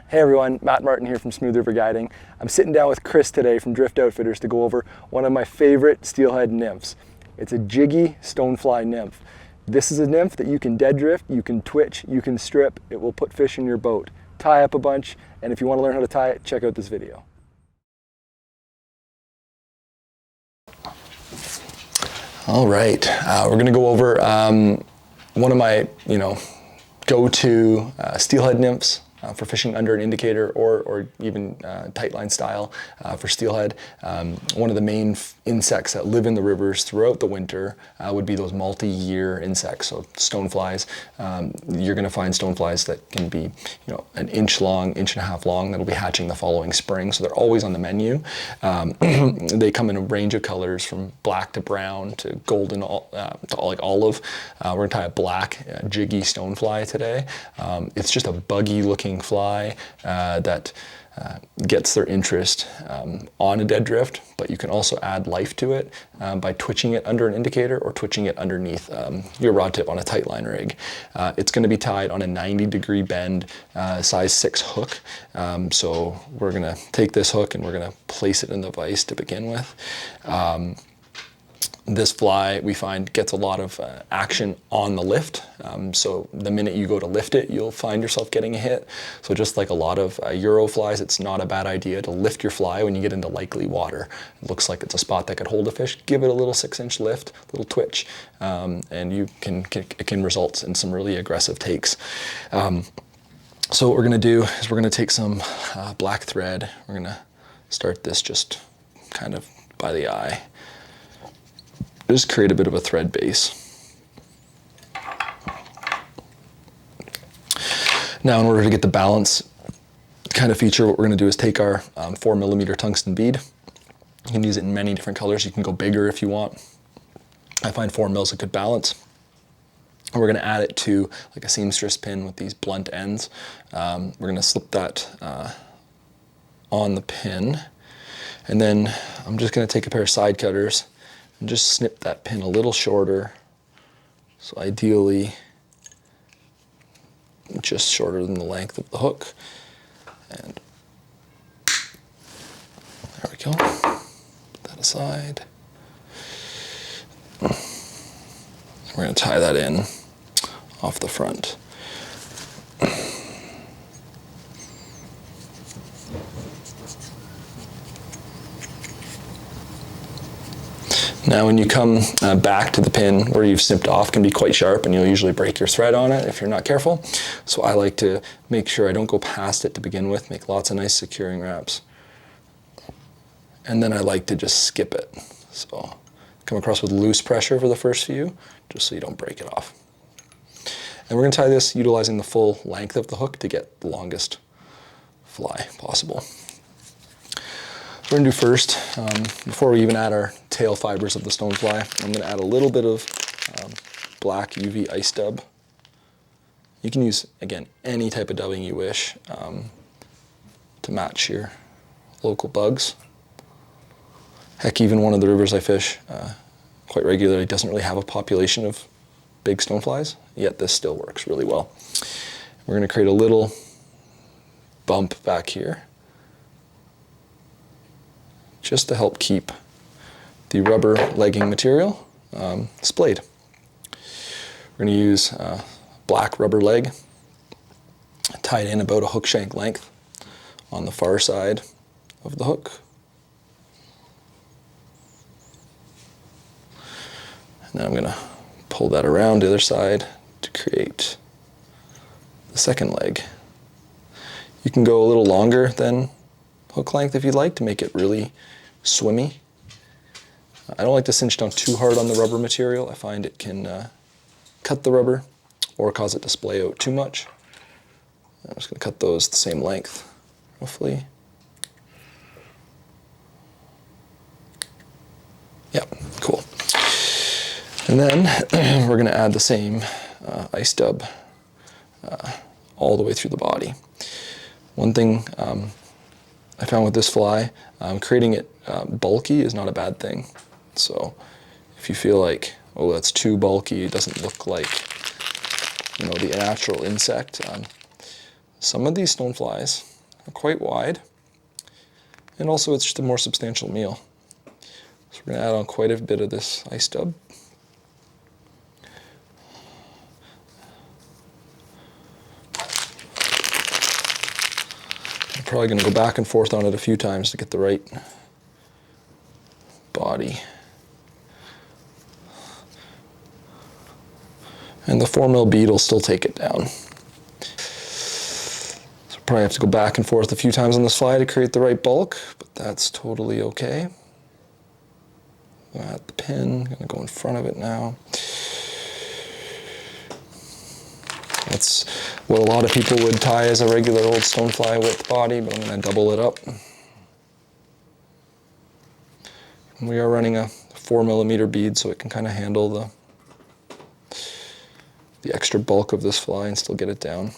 Hey everyone, Matt Martin here from Smooth River Guiding. I'm sitting down with Chris today from Drift Outfitters to go over one of my favorite steelhead nymphs. It's a Jiggy Stonefly nymph. This is a nymph that you can dead drift, you can twitch, you can strip. It will put fish in your boat, tie up a bunch, and if you want to learn how to tie it, check out this video. All right, we're gonna go over one of my, go-to steelhead nymphs for fishing under an indicator or even tight line style for steelhead. One of the main insects that live in the rivers throughout the winter would be those multi-year insects, so stoneflies. You're going to find stoneflies that can be, an inch long, inch and a half long, that'll be hatching the following spring, so they're always on the menu. They come in a range of colors from black to brown to golden to like olive. We're going to tie a black Jiggy Stonefly today. It's just a buggy looking fly that gets their interest on a dead drift, but you can also add life to it by twitching it under an indicator or twitching it underneath your rod tip on a tight line rig. It's going to be tied on a 90-degree bend size 6 hook. So we're going to take this hook and we're going to place it in the vise to begin with. This fly, we find, gets a lot of action on the lift. So the minute you go to lift it, you'll find yourself getting a hit. So just like a lot of Euro flies, it's not a bad idea to lift your fly when you get into likely water. It looks like it's a spot that could hold a fish. Give it a little 6-inch lift, little twitch, and it can result in some really aggressive takes. So what we're gonna do is we're gonna take some black thread. We're gonna start this just kind of by the eye. Just create a bit of a thread base. Now, in order to get the balance kind of feature, what we're going to do is take our 4mm tungsten bead. You can use it in many different colors. You can go bigger if you want. I find 4mm a good balance. And we're going to add it to like a seamstress pin with these blunt ends. We're going to slip that on the pin. And then I'm just going to take a pair of side cutters and just snip that pin a little shorter. So ideally, just shorter than the length of the hook. And there we go. Put that aside. We're going to tie that in off the front. Now when you come back to the pin where you've snipped off can be quite sharp and you'll usually break your thread on it if you're not careful. So I like to make sure I don't go past it to begin with, make lots of nice securing wraps. And then I like to just skip it. So come across with loose pressure for the first few, just so you don't break it off. And we're going to tie this utilizing the full length of the hook to get the longest fly possible. We're going to do first, before we even add our tail fibers of the stonefly, I'm going to add a little bit of black UV ice dub. You can use, again, any type of dubbing you wish to match your local bugs. Heck, even one of the rivers I fish quite regularly doesn't really have a population of big stoneflies, yet this still works really well. We're going to create a little bump back here, just to help keep the rubber legging material splayed. We're going to use black rubber leg tied in about a hook shank length on the far side of the hook. And then I'm going to pull that around the other side to create the second leg. You can go a little longer than hook length if you'd like to make it really swimmy. I don't like to cinch down too hard on the rubber material. I find it can cut the rubber or cause it to splay out too much. I'm just going to cut those the same length, roughly. Yep, cool. And then we're going to add the same ice dub all the way through the body. One thing I found with this fly, creating it bulky is not a bad thing. So if you feel like, oh, that's too bulky, it doesn't look like, the natural insect. Some of these stoneflies quite wide. And also it's just a more substantial meal. So we're going to add on quite a bit of this ice stub. I'm probably going to go back and forth on it a few times to get the right body. And the 4mm bead will still take it down. So probably have to go back and forth a few times on this fly to create the right bulk, but that's totally okay. At the pin, gonna go in front of it now. That's what a lot of people would tie as a regular old stonefly width body, but I'm gonna double it up. And we are running a 4mm bead, so it can kind of handle the extra bulk of this fly and still get it down.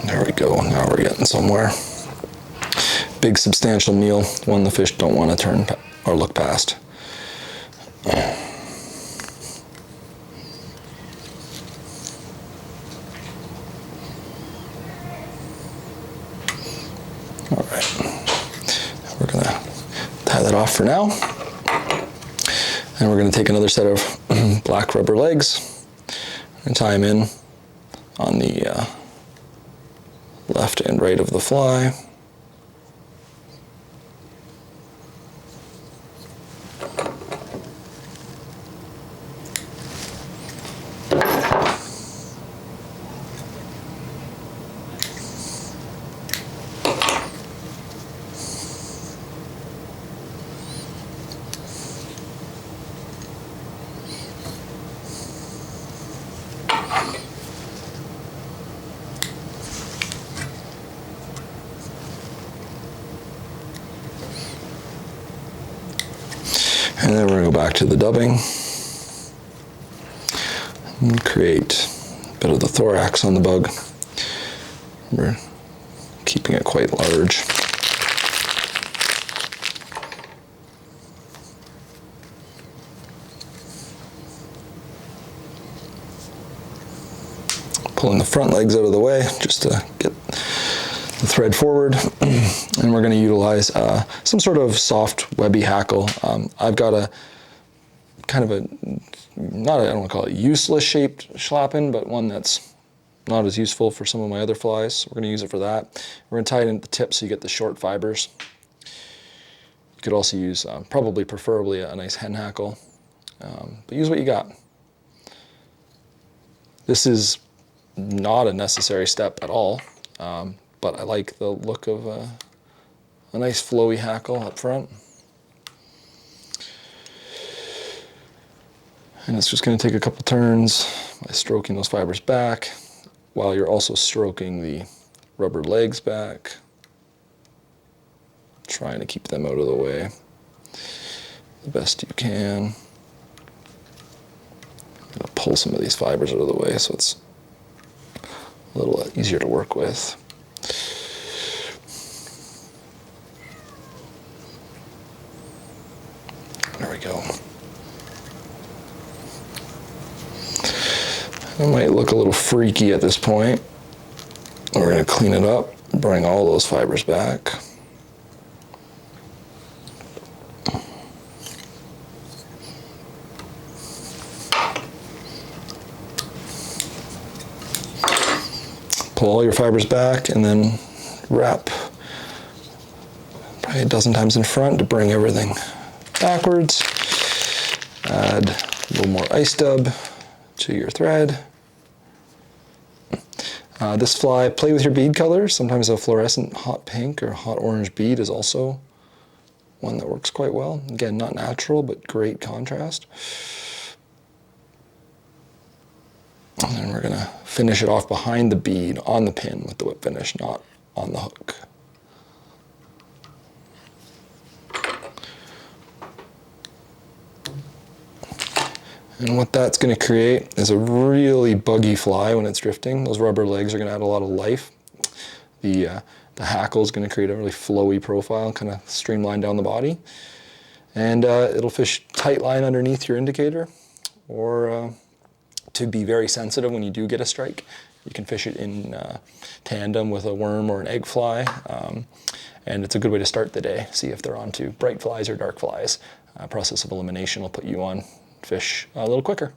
There we go, now we're getting somewhere. Big substantial meal, one the fish don't want to turn or look past. All right, we're gonna tie that off for now. And we're gonna take another set of black rubber legs and tie them in on the left and right of the fly. And then we're going to go back to the dubbing and create a bit of the thorax on the bug. We're keeping it quite large. Pulling the front legs out of the way just to get the thread forward. And we're going to utilize some sort of soft webby hackle. I've got a kind of a, I don't want to call it useless shaped schlappen, but one that's not as useful for some of my other flies. So we're going to use it for that. We're going to tie it into the tip so you get the short fibers. You could also use, preferably a nice hen hackle, but use what you got. This is not a necessary step at all, but I like the look of a nice flowy hackle up front. And it's just going to take a couple turns by stroking those fibers back while you're also stroking the rubber legs back, trying to keep them out of the way the best you can. I'm going to pull some of these fibers out of the way so it's a little easier to work with. There we go. It might look a little freaky at this point. We're going to clean it up, bring all those fibers back. Pull all your fibers back and then wrap probably a dozen times in front to bring everything backwards. Add a little more ice dub to your thread. This fly, play with your bead colors. Sometimes a fluorescent hot pink or hot orange bead is also one that works quite well. Again, not natural, but great contrast. And then we're gonna finish it off behind the bead on the pin with the whip finish, not on the hook. And what that's going to create is a really buggy fly when it's drifting. Those rubber legs are going to add a lot of life. The hackle is going to create a really flowy profile, kind of streamline down the body. And it'll fish tight line underneath your indicator, or to be very sensitive when you do get a strike, you can fish it in tandem with a worm or an egg fly. And it's a good way to start the day. See if they're onto bright flies or dark flies. Process of elimination will put you on fish a little quicker.